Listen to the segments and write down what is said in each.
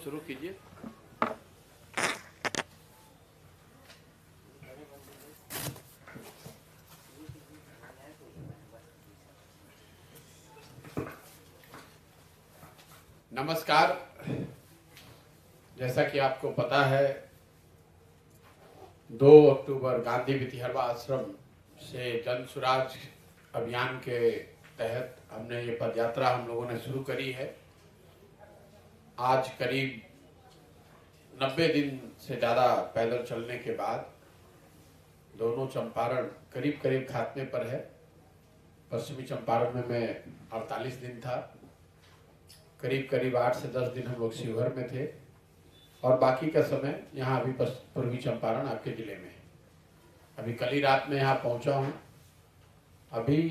शुरू कीजिए। नमस्कार। जैसा कि आपको पता है 2 अक्टूबर गांधी वितिहरवा आश्रम से जन सुराज अभियान के तहत हमने ये पदयात्रा हम लोगों ने शुरू करी है। आज करीब 90 दिन से ज़्यादा पैदल चलने के बाद दोनों चंपारण करीब करीब खात्मे पर है। पश्चिमी चंपारण में मैं 48 दिन था, करीब करीब 8 से 10 दिन हम लोग शिवहर में थे और बाकी का समय यहाँ अभी पूर्वी चंपारण आपके ज़िले में है। अभी कल ही रात में यहाँ पहुँचा हूँ। अभी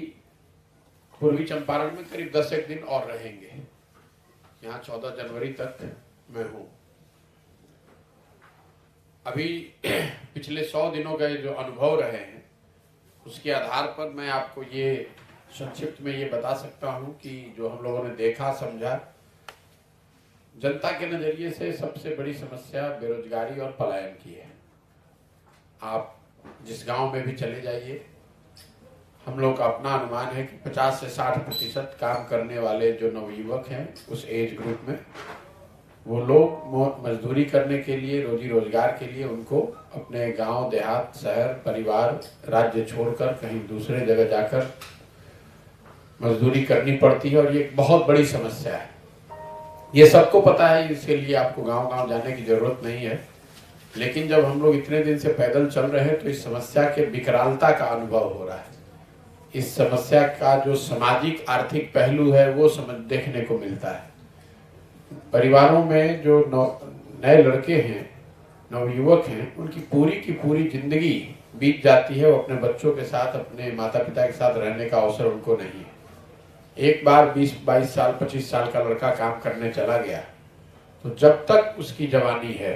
पूर्वी चंपारण में करीब 10 एक दिन और रहेंगे। यहाँ 14 जनवरी तक मैं हूँ। अभी पिछले 100 दिनों के जो अनुभव रहे हैं उसके आधार पर मैं आपको ये संक्षिप्त में ये बता सकता हूँ कि जो हम लोगों ने देखा समझा, जनता के नज़रिए से सबसे बड़ी समस्या बेरोजगारी और पलायन की है। आप जिस गांव में भी चले जाइए, हम लोग का अपना अनुमान है कि 50 से 60% काम करने वाले जो नवयुवक हैं उस एज ग्रुप में, वो लोग मजदूरी करने के लिए, रोजी रोजगार के लिए उनको अपने गांव, देहात, शहर, परिवार, राज्य छोड़कर कहीं दूसरे जगह जाकर मजदूरी करनी पड़ती है और ये एक बहुत बड़ी समस्या है। ये सबको पता है, इसके लिए आपको गांव-गांव जाने की जरूरत नहीं है। लेकिन जब हम लोग इतने दिन से पैदल चल रहे हैं तो इस समस्या के विकरालता का अनुभव हो रहा है। इस समस्या का जो सामाजिक आर्थिक पहलू है वो देखने को मिलता है। परिवारों में जो नए लड़के हैं, नवयुवक हैं, उनकी की पूरी जिंदगी बीत जाती है, वो अपने बच्चों के साथ, अपने माता पिता के साथ रहने का अवसर उनको नहीं है। एक बार 20-22 साल 25 साल का लड़का काम करने चला गया तो जब तक उसकी जवानी है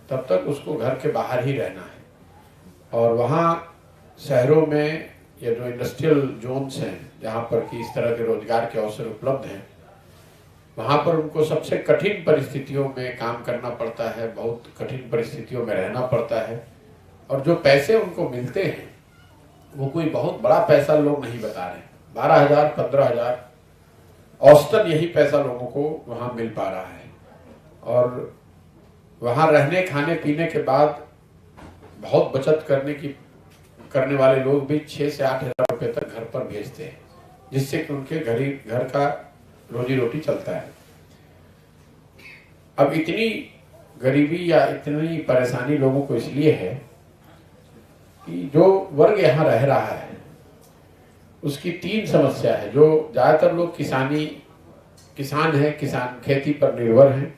तब तक उसको घर के बाहर ही रहना है। और वहाँ शहरों में या जो इंडस्ट्रियल जोन्स हैं जहाँ पर कि इस तरह के रोजगार के अवसर उपलब्ध हैं, वहाँ पर उनको सबसे कठिन परिस्थितियों में काम करना पड़ता है, बहुत कठिन परिस्थितियों में रहना पड़ता है। और जो पैसे उनको मिलते हैं वो कोई बहुत बड़ा पैसा लोग नहीं बता रहे। 12,000 15,000 औसतन यही पैसा लोगों को वहाँ मिल पा रहा है। और वहाँ रहने खाने पीने के बाद बहुत बचत करने वाले लोग भी 6 से 8,000 रुपये तक घर पर भेजते हैं, जिससे कि उनके घर का रोजी रोटी चलता है। अब इतनी गरीबी या इतनी परेशानी लोगों को इसलिए है कि जो वर्ग यहाँ रह रहा है उसकी 3 समस्या है। जो ज़्यादातर लोग किसान हैं, किसान खेती पर निर्भर हैं,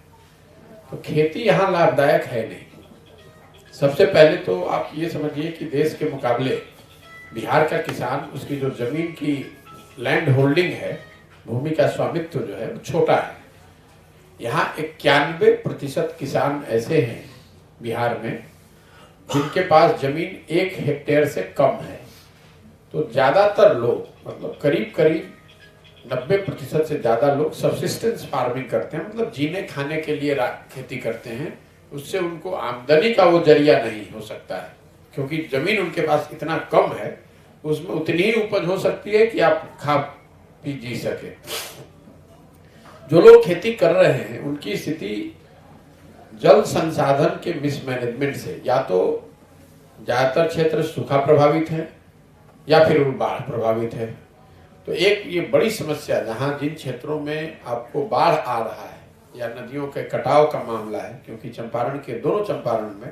तो खेती यहाँ लाभदायक है नहीं। सबसे पहले तो आप ये समझिए कि देश के मुकाबले बिहार का किसान, उसकी जो जमीन की लैंड होल्डिंग है, भूमि का स्वामित्व जो है वो छोटा है। यहाँ 91% किसान ऐसे हैं बिहार में जिनके पास जमीन 1 हेक्टेयर से कम है। तो ज़्यादातर लोग, मतलब करीब करीब 90% से ज़्यादा लोग सब्सिस्टेंस फार्मिंग करते हैं, मतलब जीने खाने के लिए खेती करते हैं। उससे उनको आमदनी का वो जरिया नहीं हो सकता है, क्योंकि जमीन उनके पास इतना कम है, उसमें उतनी ही उपज हो सकती है कि आप खा पी जी सके। जो लोग खेती कर रहे हैं उनकी स्थिति जल संसाधन के मिसमैनेजमेंट से, या तो ज़्यादातर क्षेत्र सूखा प्रभावित है या फिर बाढ़ प्रभावित है। तो एक ये बड़ी समस्या, जहाँ जिन क्षेत्रों में आपको बाढ़ आ रहा है या नदियों के कटाव का मामला है, क्योंकि चंपारण के दोनों चंपारण में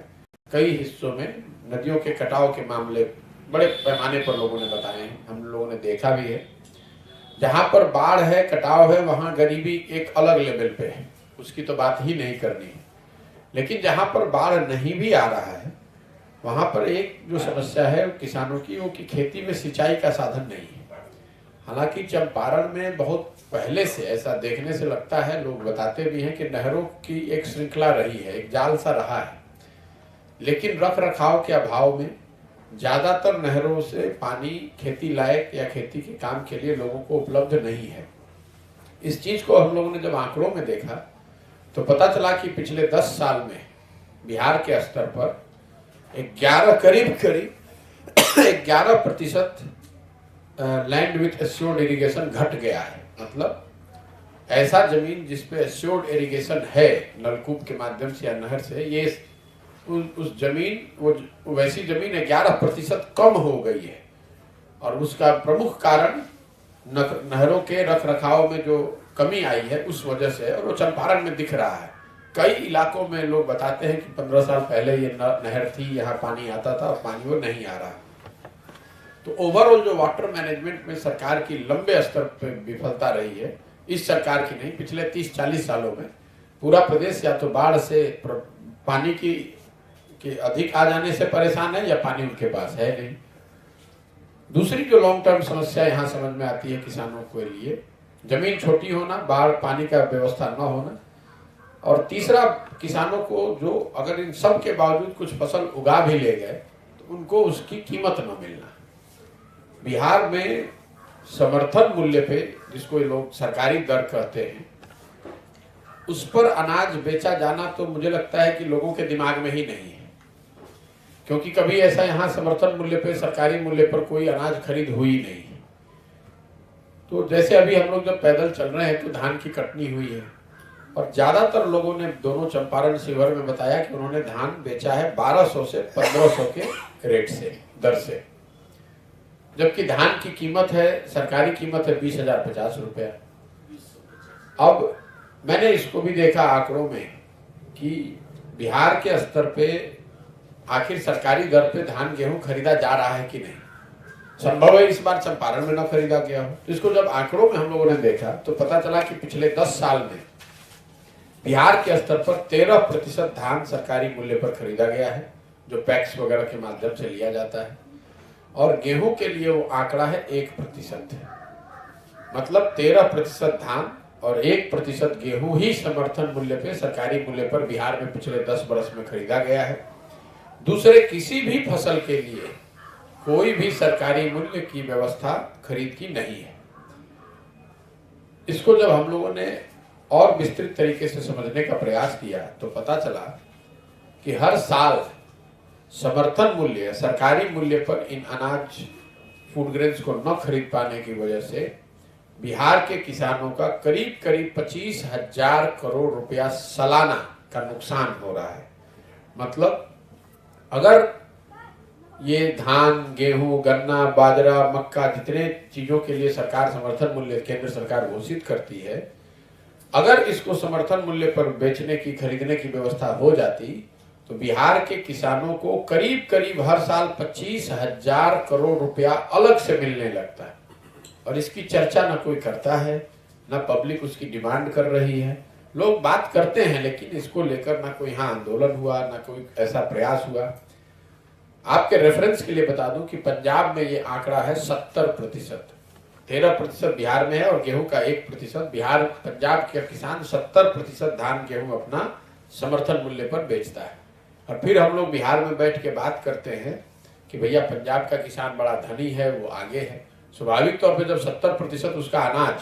कई हिस्सों में नदियों के कटाव के मामले बड़े पैमाने पर लोगों ने बताए हैं, हम लोगों ने देखा भी है। जहाँ पर बाढ़ है, कटाव है, वहाँ गरीबी एक अलग लेवल पे है, उसकी तो बात ही नहीं करनी है। लेकिन जहाँ पर बाढ़ नहीं भी आ रहा है वहाँ पर एक जो समस्या है किसानों की, वो कि खेती में सिंचाई का साधन नहीं है। हालांकि चंपारण में बहुत पहले से ऐसा देखने से लगता है, लोग बताते भी हैं कि नहरों की एक श्रृंखला रही है, एक जाल सा रहा है, लेकिन रख रखाव के अभाव में ज़्यादातर नहरों से पानी खेती लायक या खेती के काम के लिए लोगों को उपलब्ध नहीं है। इस चीज़ को हम लोगों ने जब आंकड़ों में देखा तो पता चला कि पिछले 10 साल में बिहार के स्तर पर 11% लैंड विथ एश्योर्ड इरिगेशन घट गया है। मतलब ऐसा जमीन जिसपे एश्योर्ड इरिगेशन है नलकूप के माध्यम से या नहर से, ये उस जमीन वो वैसी जमीन 11% कम हो गई है। और उसका प्रमुख कारण नहरों के रख रखाव में जो कमी आई है उस वजह से, और वो चंपारण में दिख रहा है। कई इलाकों में लोग बताते हैं कि 15 साल पहले ये नहर थी, यहाँ पानी आता था, और पानी वो नहीं आ रहा। तो ओवरऑल जो वाटर मैनेजमेंट में सरकार की लंबे स्तर पर विफलता रही है, इस सरकार की नहीं, पिछले 30-40 सालों में पूरा प्रदेश या तो बाढ़ से पानी की अधिक आ जाने से परेशान है, या पानी उनके पास है नहीं। दूसरी जो लॉन्ग टर्म समस्या यहाँ समझ में आती है किसानों के लिए, जमीन छोटी होना, बाढ़ पानी का व्यवस्था न होना, और तीसरा किसानों को जो अगर इन सब के बावजूद कुछ फसल उगा भी ले गए तो उनको उसकी कीमत न मिलना। बिहार में समर्थन मूल्य पे, जिसको लोग सरकारी दर कहते हैं, उस पर अनाज बेचा जाना तो मुझे लगता है कि लोगों के दिमाग में ही नहीं है, क्योंकि कभी ऐसा यहाँ समर्थन मूल्य पे, सरकारी मूल्य पर कोई अनाज खरीद हुई नहीं। तो जैसे अभी हम लोग जब पैदल चल रहे हैं तो धान की कटनी हुई है, और ज्यादातर लोगों ने दोनों चंपारण शिवहर में बताया कि उन्होंने धान बेचा है 1200 से 1500 के रेट से, दर से, जबकि धान की कीमत है, सरकारी कीमत है 20,050 रुपया। अब मैंने इसको भी देखा आंकड़ों में कि बिहार के स्तर पे आखिर सरकारी दर पे धान गेहूं खरीदा जा रहा है कि नहीं। संभव है इस बार चंपारण में न खरीदा गया हो। तो इसको जब आंकड़ों में हम लोगों ने देखा तो पता चला कि पिछले 10 साल में बिहार के स्तर पर 13% धान सरकारी मूल्य पर खरीदा गया है, जो पैक्स वगैरह के माध्यम से लिया जाता है, और गेहूं के लिए वो आंकड़ा है 1%। मतलब 13% धान और 1% गेहूं ही समर्थन मूल्य पे, सरकारी मूल्य पर बिहार में पिछले 10 वर्ष में खरीदा गया है। दूसरे किसी भी फसल के लिए कोई भी सरकारी मूल्य की व्यवस्था खरीद की नहीं है। इसको जब हम लोगों ने और विस्तृत तरीके से समझने का प्रयास किया तो पता चला कि हर साल समर्थन मूल्य, सरकारी मूल्य पर इन अनाज, फूड ग्रेन्स को न खरीद पाने की वजह से बिहार के किसानों का करीब करीब 25,000 करोड़ रुपया सालाना का नुकसान हो रहा है। मतलब अगर ये धान, गेहूं, गन्ना, बाजरा, मक्का, जितने चीजों के लिए सरकार समर्थन मूल्य केंद्र सरकार घोषित करती है, अगर इसको समर्थन मूल्य पर बेचने की, खरीदने की व्यवस्था हो जाती तो बिहार के किसानों को करीब करीब हर साल 25,000 करोड़ रुपया अलग से मिलने लगता है। और इसकी चर्चा न कोई करता है, न पब्लिक उसकी डिमांड कर रही है। लोग बात करते हैं लेकिन इसको लेकर ना कोई यहाँ आंदोलन हुआ, ना कोई ऐसा प्रयास हुआ। आपके रेफरेंस के लिए बता दूं कि पंजाब में ये आंकड़ा है 70%, 13% बिहार में है और गेहूं का 1%। बिहार, पंजाब का किसान 70% धान गेहूं अपना समर्थन मूल्य पर बेचता है। और फिर हम लोग बिहार में बैठ के बात करते हैं कि भैया पंजाब का किसान बड़ा धनी है, वो आगे है। स्वाभाविक तौर पर जब 70% उसका अनाज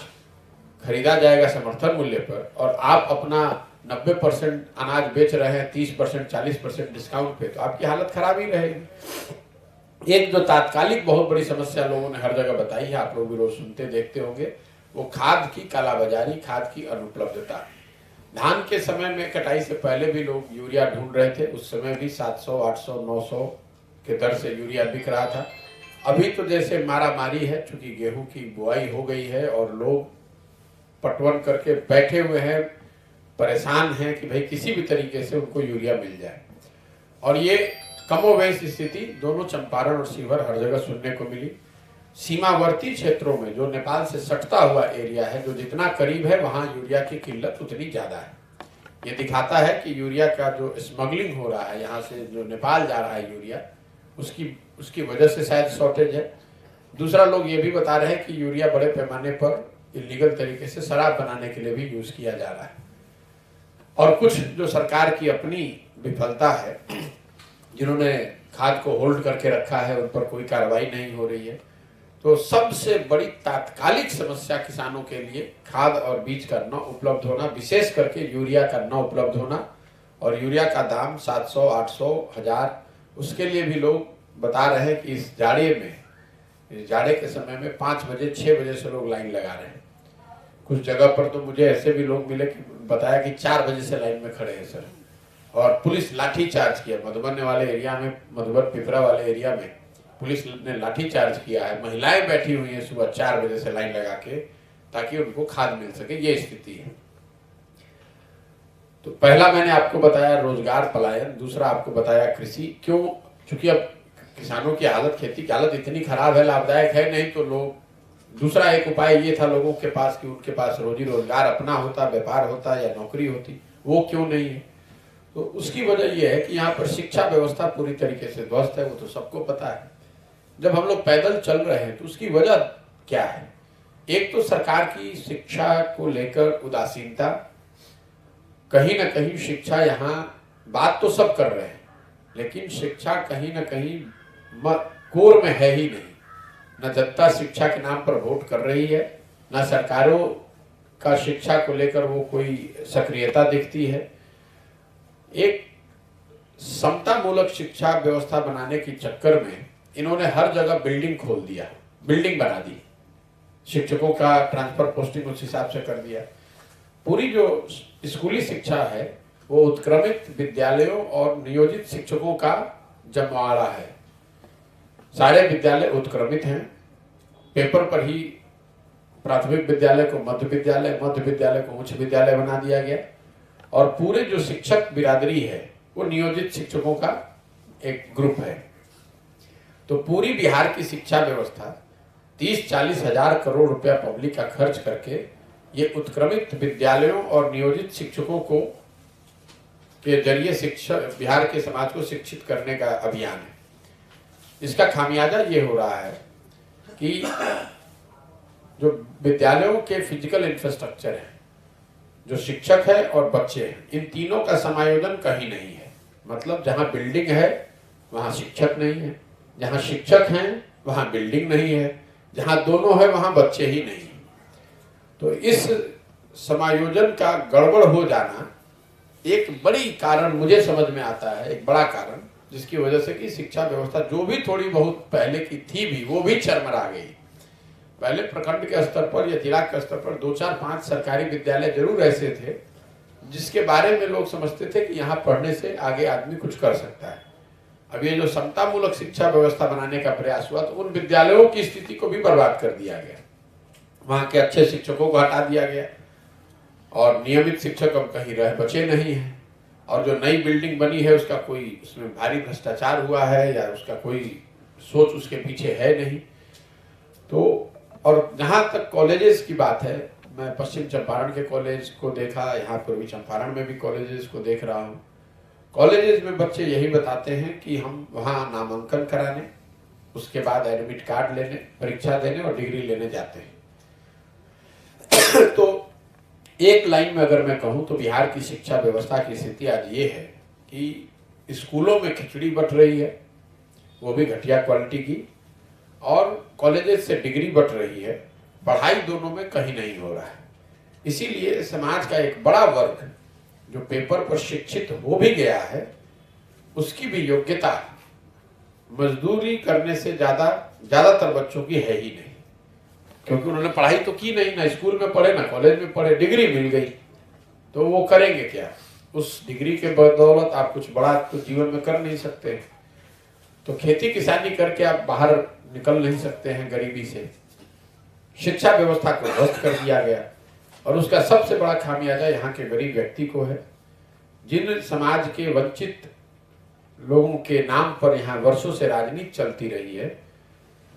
खरीदा जाएगा समर्थन मूल्य पर और आप अपना 90% अनाज बेच रहे हैं 30%, 40% डिस्काउंट पे, तो आपकी हालत खराब ही रहेगी। एक जो तात्कालिक बहुत बड़ी समस्या लोगों ने हर जगह बताई है, आप लोग भी रोज सुनते देखते होंगे, वो खाद की कालाबाजारी, खाद की अनुपलब्धता। धान के समय में कटाई से पहले भी लोग यूरिया ढूंढ रहे थे, उस समय भी 700, 800, 900 के दर से यूरिया बिक रहा था। अभी तो जैसे मारा मारी है, चूंकि गेहूं की बुआई हो गई है और लोग पटवन करके बैठे हुए हैं, परेशान हैं कि भाई किसी भी तरीके से उनको यूरिया मिल जाए। और ये कमोवेश स्थिति दोनों चंपारण और शिवहर हर जगह सुनने को मिली। सीमावर्ती क्षेत्रों में जो नेपाल से सटता हुआ एरिया है, जो जितना करीब है वहां यूरिया की किल्लत उतनी ज्यादा है। ये दिखाता है कि यूरिया का जो स्मगलिंग हो रहा है, यहाँ से जो नेपाल जा रहा है यूरिया, उसकी वजह से शायद शॉर्टेज है। दूसरा, लोग ये भी बता रहे हैं कि यूरिया बड़े पैमाने पर इलीगल तरीके से शराब बनाने के लिए भी यूज किया जा रहा है। और कुछ जो सरकार की अपनी विफलता है, जिन्होंने खाद को होल्ड करके रखा है, उन पर कोई कार्रवाई नहीं हो रही है। तो सबसे बड़ी तात्कालिक समस्या किसानों के लिए खाद और बीज का न उपलब्ध होना, विशेष करके यूरिया का न उपलब्ध होना, और यूरिया का दाम 700, 800, 1000, उसके लिए भी लोग बता रहे हैं कि इस जाड़े के समय में 5 बजे 6 बजे से लोग लाइन लगा रहे हैं। कुछ जगह पर तो मुझे ऐसे भी लोग मिले कि बताया कि 4 बजे से लाइन में खड़े हैं सर, और पुलिस लाठी चार्ज किया। मधुबन वाले एरिया में, मधुबन पिपरा वाले एरिया में पुलिस ने लाठी चार्ज किया है। महिलाएं बैठी हुई हैं सुबह 4 बजे से लाइन लगा के, ताकि उनको खाद मिल सके। ये स्थिति है। तो पहला मैंने आपको बताया रोजगार पलायन, दूसरा आपको बताया कृषि। क्यों? क्योंकि अब किसानों की हालत, खेती की हालत इतनी खराब है, लाभदायक है नहीं, तो लोग, दूसरा एक उपाय ये था लोगों के पास कि उनके पास रोजी रोजगार अपना होता, व्यापार होता या नौकरी होती, वो क्यों नहीं है? तो उसकी वजह यह है कि यहाँ पर शिक्षा व्यवस्था पूरी तरीके से ध्वस्त है, वो तो सबको पता है। जब हम लोग पैदल चल रहे हैं तो उसकी वजह क्या है? एक तो सरकार की शिक्षा को लेकर उदासीनता, कहीं ना कहीं शिक्षा, यहाँ बात तो सब कर रहे हैं लेकिन शिक्षा कहीं ना कहीं कोर में है ही नहीं। न जनता शिक्षा के नाम पर वोट कर रही है, न सरकारों का शिक्षा को लेकर वो कोई सक्रियता दिखती है। एक समता मूलक शिक्षा व्यवस्था बनाने के चक्कर में इन्होंने हर जगह बिल्डिंग खोल दिया, बिल्डिंग बना दी, शिक्षकों का ट्रांसफर पोस्टिंग उस हिसाब से कर दिया। पूरी जो स्कूली शिक्षा है वो उत्क्रमित विद्यालयों और नियोजित शिक्षकों का जमवाड़ा है। सारे विद्यालय उत्क्रमित हैं। पेपर पर ही प्राथमिक विद्यालय को मध्य विद्यालय को उच्च विद्यालय बना दिया गया, और पूरे जो शिक्षक बिरादरी है वो नियोजित शिक्षकों का एक ग्रुप है। तो पूरी बिहार की शिक्षा व्यवस्था 30-40 हजार करोड़ रुपया पब्लिक का खर्च करके ये उत्क्रमित विद्यालयों और नियोजित शिक्षकों को के जरिए शिक्षा, बिहार के समाज को शिक्षित करने का अभियान है। इसका खामियाजा ये हो रहा है कि जो विद्यालयों के फिजिकल इंफ्रास्ट्रक्चर है, जो शिक्षक है और बच्चे हैं, इन तीनों का समायोजन कहीं नहीं है। मतलब जहां बिल्डिंग है वहां शिक्षक नहीं है, जहां शिक्षक हैं वहां बिल्डिंग नहीं है, जहां दोनों है वहां बच्चे ही नहीं। तो इस समायोजन का गड़बड़ हो जाना एक बड़ी कारण मुझे समझ में आता है, एक बड़ा कारण, जिसकी वजह से कि शिक्षा व्यवस्था जो भी थोड़ी बहुत पहले की थी भी, वो भी चरमरा गई। पहले प्रखंड के स्तर पर या जिला के स्तर पर 2-4-5 सरकारी विद्यालय जरूर ऐसे थे जिसके बारे में लोग समझते थे कि यहाँ पढ़ने से आगे आदमी कुछ कर सकता है। अब ये जो समता मूलक शिक्षा व्यवस्था बनाने का प्रयास हुआ तो उन विद्यालयों की स्थिति को भी बर्बाद कर दिया गया। वहां के अच्छे शिक्षकों को हटा दिया गया और नियमित शिक्षक अब कहीं रह बचे नहीं हैं, और जो नई बिल्डिंग बनी है उसका कोई, उसमें भारी भ्रष्टाचार हुआ है या उसका कोई सोच उसके पीछे है नहीं। तो और जहां तक कॉलेजेस की बात है, मैं पश्चिम चंपारण के कॉलेज को देखा, यहाँ पूर्वी चंपारण में भी कॉलेजेस को देख रहा हूँ। कॉलेजेस में बच्चे यही बताते हैं कि हम वहाँ नामांकन कराने, उसके बाद एडमिट कार्ड लेने, परीक्षा देने और डिग्री लेने जाते हैं। तो एक लाइन में अगर मैं कहूँ तो बिहार की शिक्षा व्यवस्था की स्थिति आज ये है कि स्कूलों में खिचड़ी बट रही है, वो भी घटिया क्वालिटी की, और कॉलेजेस से डिग्री बट रही है, पढ़ाई दोनों में कहीं नहीं हो रहा है। इसीलिए समाज का एक बड़ा वर्ग जो पेपर पर शिक्षित हो भी गया है, उसकी भी योग्यता मजदूरी करने से ज्यादातर बच्चों की है ही नहीं, क्योंकि उन्होंने पढ़ाई तो की नहीं, ना स्कूल में पढ़े ना कॉलेज में पढ़े, डिग्री मिल गई तो वो करेंगे क्या? उस डिग्री के बदौलत आप कुछ बड़ा तो जीवन में कर नहीं सकते। तो खेती किसानी करके आप बाहर निकल नहीं सकते हैं गरीबी से। शिक्षा व्यवस्था को ध्वस्त कर दिया गया, और उसका सबसे बड़ा खामियाजा यहाँ के गरीब व्यक्ति को है। जिन समाज के वंचित लोगों के नाम पर यहाँ वर्षों से राजनीति चलती रही है,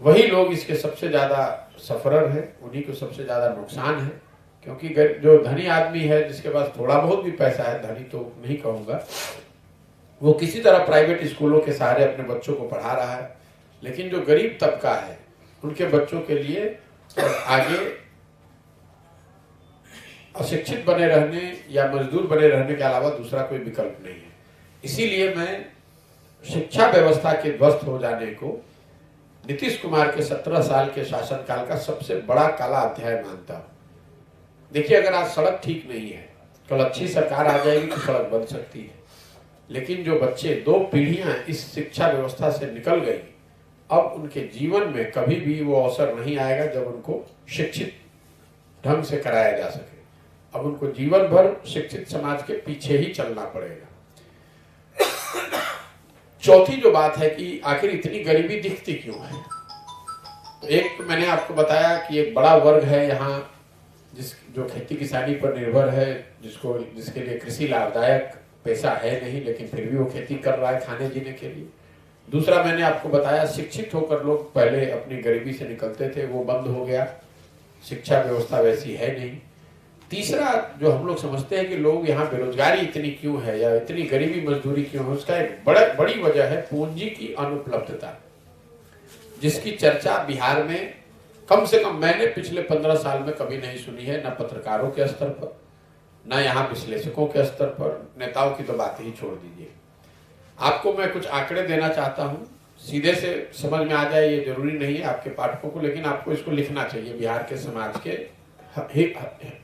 वही लोग इसके सबसे ज्यादा सफरर है, उन्हीं को सबसे ज्यादा नुकसान है। क्योंकि जो धनी आदमी है, जिसके पास थोड़ा बहुत भी पैसा है, धनी तो नहीं कहूंगा, वो किसी तरह प्राइवेट स्कूलों के सहारे अपने बच्चों को पढ़ा रहा है। लेकिन जो गरीब तबका है, उनके बच्चों के लिए आगे अशिक्षित बने रहने या मजदूर बने रहने के अलावा दूसरा कोई विकल्प नहीं है। इसीलिए मैं शिक्षा व्यवस्था के ध्वस्त हो जाने को नीतीश कुमार के 17 साल के शासनकाल का सबसे बड़ा काला अध्याय मानता हूं। देखिए, अगर आज सड़क ठीक नहीं है, कल अच्छी सरकार आ जाएगी तो सड़क बन सकती है, लेकिन जो बच्चे 2 पीढ़ियां इस शिक्षा व्यवस्था से निकल गई, अब उनके जीवन में कभी भी वो अवसर नहीं आएगा जब उनको शिक्षित ढंग से कराया जा सके। अब उनको जीवन भर शिक्षित समाज के पीछे ही चलना पड़ेगा। चौथी जो बात है कि आखिर इतनी गरीबी दिखती क्यों है, तो एक तो मैंने आपको बताया कि एक बड़ा वर्ग है यहाँ जो खेती किसानी पर निर्भर है, जिसके लिए कृषि लाभदायक पैसा है नहीं, लेकिन फिर भी वो खेती कर रहा है खाने जीने के लिए। दूसरा, मैंने आपको बताया शिक्षित होकर लोग पहले अपनी गरीबी से निकलते थे, वो बंद हो गया, शिक्षा व्यवस्था वैसी है नहीं। तीसरा, जो हम लोग समझते हैं कि लोग यहाँ बेरोजगारी इतनी क्यों है या इतनी गरीबी मजदूरी क्यों है, उसका एक बड़ी वजह है पूंजी की अनुपलब्धता, जिसकी चर्चा बिहार में कम से कम मैंने पिछले 15 साल में कभी नहीं सुनी है, न पत्रकारों के स्तर पर, न यहाँ विश्लेषकों के स्तर पर, नेताओं की तो बात ही छोड़ दीजिए। आपको मैं कुछ आंकड़े देना चाहता हूँ, सीधे से समझ में आ जाए ये जरूरी नहीं है आपके पाठकों को, लेकिन आपको इसको लिखना चाहिए बिहार के समाज के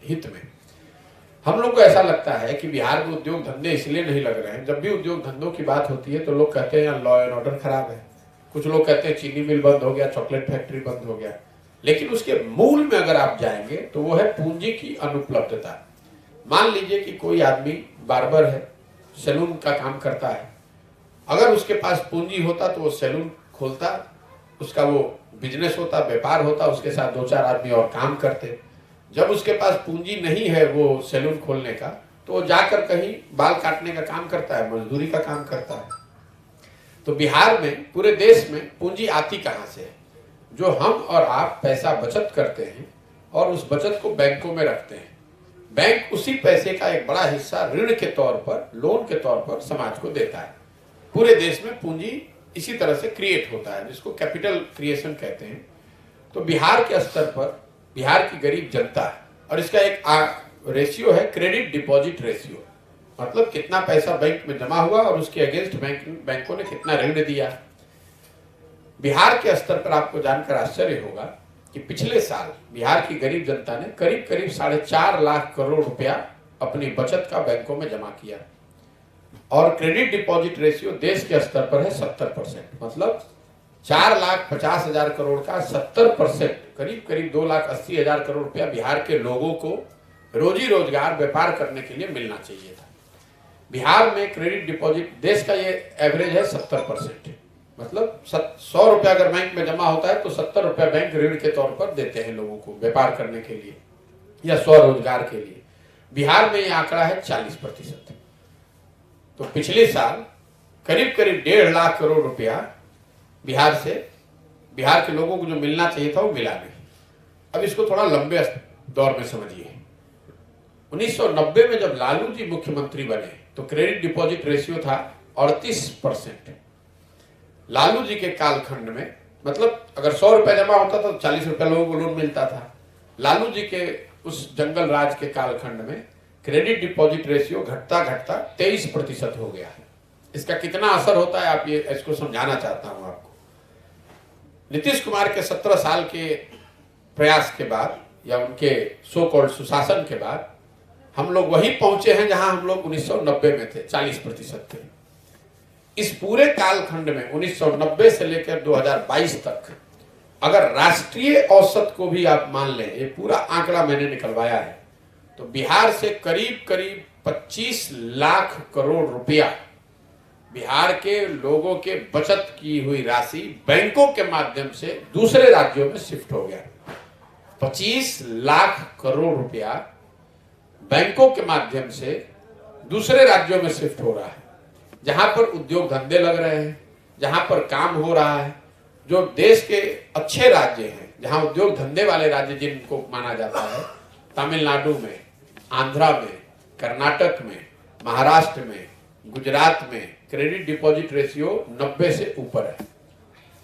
हित में। हम लोग को ऐसा लगता है कि बिहार में उद्योग धंधे इसलिए नहीं लग रहे हैं, जब भी उद्योग धंधों की बात होती है तो लोग कहते हैं लॉ एंड ऑर्डर खराब है, कुछ लोग कहते हैं चीनी मिल बंद हो गया, चॉकलेट फैक्ट्री बंद हो गया, लेकिन उसके मूल में अगर आप जाएंगे तो वो है पूंजी की अनुपलब्धता। मान लीजिए कि कोई आदमी बार्बर है, सैलून का काम करता है, अगर उसके पास पूंजी होता तो वो सैलून खोलता, उसका वो बिजनेस होता, व्यापार होता, उसके साथ 2-4 आदमी और काम करते। जब उसके पास पूंजी नहीं है वो सैलून खोलने का, तो वो जाकर कहीं बाल काटने का काम करता है, मजदूरी का काम करता है। तो बिहार में, पूरे देश में पूंजी आती कहाँ से है? जो हम और आप पैसा बचत करते हैं और उस बचत को बैंकों में रखते हैं। बैंक उसी पैसे का एक बड़ा हिस्सा ऋण के तौर पर, लोन के तौर पर समाज को देता है। पूरे देश में पूंजी इसी तरह से क्रिएट होता है, जिसको कैपिटल क्रिएशन कहते हैं। तो बिहार के स्तर पर बिहार की गरीब जनता है, और इसका एक रेशियो है क्रेडिट डिपॉजिट रेशियो, मतलब कितना पैसा बैंक में जमा हुआ और उसके अगेंस्ट बैंकों ने कितना ऋण दिया। बिहार के स्तर पर आपको जानकर आश्चर्य होगा कि पिछले साल बिहार की गरीब जनता ने करीब 4.5 लाख करोड़ रुपया अपनी बचत का बैंकों में जमा किया, और क्रेडिट डिपॉजिट रेशियो देश के स्तर पर है 70%, मतलब 4,50,000 करोड़ का 70%, करीब 2,80,000 करोड़ रुपया बिहार के लोगों को रोजी रोजगार, व्यापार करने के लिए मिलना चाहिए था। बिहार में क्रेडिट डिपॉजिट, देश का ये एवरेज है 70%, मतलब 100 रुपया अगर बैंक में जमा होता है तो 70 रुपया बैंक ऋण के तौर पर देते हैं लोगों को व्यापार करने के लिए या स्वरोजगार के लिए। बिहार में ये आंकड़ा है 40%। तो पिछले साल करीब 1.5 लाख करोड़ रुपया बिहार के लोगों को जो मिलना चाहिए था वो मिला नहीं। अब इसको थोड़ा लंबे दौर में समझिए। 1990 में जब लालू जी मुख्यमंत्री बने तो क्रेडिट डिपॉजिट रेशियो था 38%। लालू जी के कालखंड में, मतलब अगर 100 रुपया जमा होता था तो 40 रुपया लोगों को लोन मिलता था। लालू जी के उस जंगल राज के कालखंड में क्रेडिट डिपॉजिट रेशियो घटता 23% हो गया है। इसका कितना असर होता है आप इसको समझाना चाहता हूं आपको। नीतीश कुमार के 17 साल के प्रयास के बाद या उनके सो कॉल्ड सुशासन के बाद हम लोग वही पहुंचे हैं जहां हम लोग 1990 में थे, 40% थे। इस पूरे कालखंड में 1990 से लेकर 2022 तक अगर राष्ट्रीय औसत को भी आप मान लें, ये पूरा आंकड़ा मैंने निकलवाया है, तो बिहार से करीब 25 लाख करोड़ रुपया बिहार के लोगों के बचत की हुई राशि बैंकों के माध्यम से दूसरे राज्यों में शिफ्ट हो गया। 25 लाख करोड़ रुपया बैंकों के माध्यम से दूसरे राज्यों में शिफ्ट हो रहा है, जहां पर उद्योग धंधे लग रहे हैं, जहां पर काम हो रहा है। जो देश के अच्छे राज्य हैं, जहां उद्योग धंधे वाले राज्य जिनको माना जाता है, तमिलनाडु में, आंध्रा में, कर्नाटक में, महाराष्ट्र में, गुजरात में क्रेडिट डिपॉजिट रेशियो 90 से ऊपर है।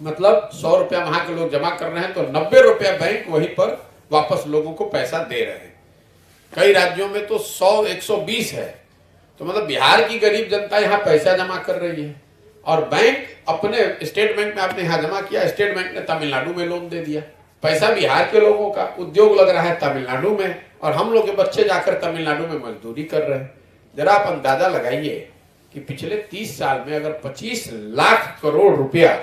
मतलब 100 रुपया वहां के लोग जमा कर रहे हैं तो 90 रुपया बैंक वहीं पर वापस लोगों को पैसा दे रहे हैं। कई राज्यों में तो 100-120 है। तो मतलब बिहार की गरीब जनता यहाँ पैसा जमा कर रही है। और बैंक अपने स्टेट बैंक में आपने यहाँ जमा किया, स्टेट बैंक ने तमिलनाडु में लोन दे दिया। पैसा बिहार के लोगों का, उद्योग लग रहा है तमिलनाडु में, और हम लोग के बच्चे जाकर तमिलनाडु में मजदूरी कर रहे हैं। जरा आप अंदाजा लगाइए कि पिछले 30 साल में अगर 25 लाख करोड़ रुपया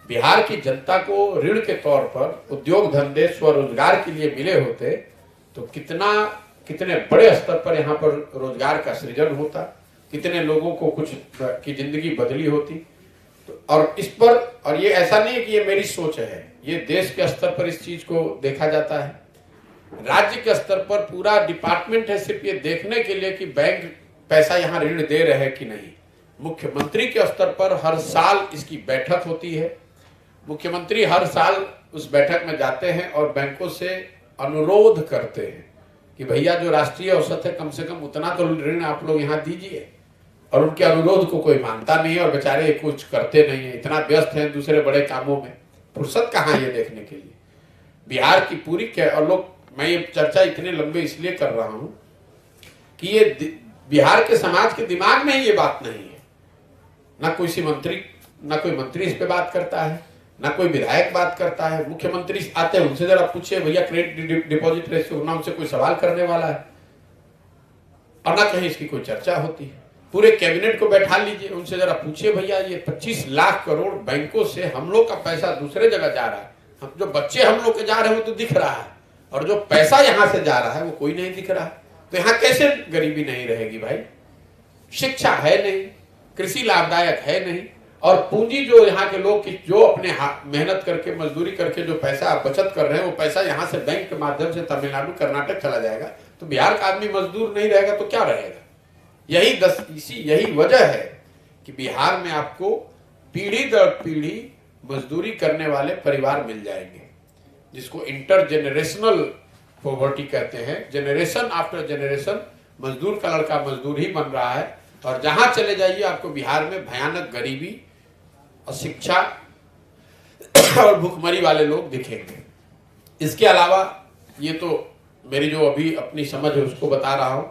बिहार की जनता को ऋण के तौर पर उद्योग धंधे स्वरोजगार के लिए मिले होते तो कितने बड़े स्तर पर यहाँ पर रोजगार का सृजन होता, कितने लोगों को कुछ की जिंदगी बदली होती। तो और इस पर, और ये ऐसा नहीं है कि ये मेरी सोच है, ये देश के स्तर पर इस चीज को देखा जाता है। राज्य के स्तर पर पूरा डिपार्टमेंट है सिर्फ ये देखने के लिए कि बैंक पैसा यहाँ ऋण दे रहे हैं कि नहीं। मुख्यमंत्री के स्तर पर हर साल इसकी बैठक होती है। मुख्यमंत्री हर साल उस बैठक में जाते हैं और बैंकों से अनुरोध करते हैं कि भैया जो राष्ट्रीय औसत है कम से कम उतना तो ऋण आप लोग यहाँ दीजिए। और उनके अनुरोध को कोई मानता नहीं है और बेचारे कुछ करते नहीं है, इतना व्यस्त हैं दूसरे बड़े कामों में, फुर्सत कहाँ ये देखने के लिए। बिहार की पूरी और लोग, मैं ये चर्चा इतने लंबे इसलिए कर रहा हूं कि ये बिहार के समाज के दिमाग में ये बात नहीं है। ना कोई मंत्री इस पे बात करता है, ना कोई विधायक बात करता है। मुख्यमंत्री आते हैं, उनसे जरा पूछिए भैया क्रेडिट डिपॉजिट रेशियो, ना उनसे कोई सवाल करने वाला है और ना कहीं इसकी कोई चर्चा होती है। पूरे कैबिनेट को बैठा लीजिए, उनसे जरा पूछिए भैया ये 25 लाख करोड़ बैंकों से हम लोग का पैसा दूसरे जगह जा रहा है, हम जो बच्चे हम लोग के जा रहे हैं वो तो दिख रहा है, और जो पैसा यहां से जा रहा है वो कोई नहीं दिख रहा है। तो यहां कैसे गरीबी नहीं रहेगी भाई? शिक्षा है नहीं, कृषि लाभदायक है नहीं, और पूंजी जो यहाँ के लोग की जो अपने मेहनत करके मजदूरी करके जो पैसा बचत कर रहे हैं वो पैसा यहाँ से बैंक के माध्यम से तमिलनाडु कर्नाटक चला जाएगा। तो बिहार का आदमी मजदूर नहीं रहेगा तो क्या रहेगा? यही वजह है कि बिहार में आपको पीढ़ी दर पीढ़ी मजदूरी करने वाले परिवार मिल जाएंगे, जिसको इंटरजेनरेशनल पॉवर्टी कहते हैं। जेनरेशन आफ्टर जेनरेशन मजदूर का लड़का मजदूर ही बन रहा है, और जहां चले जाइए आपको बिहार में भयानक गरीबी, अशिक्षा और भूखमरी वाले लोग दिखेंगे। इसके अलावा ये तो मेरी जो अभी अपनी समझ है उसको बता रहा हूं,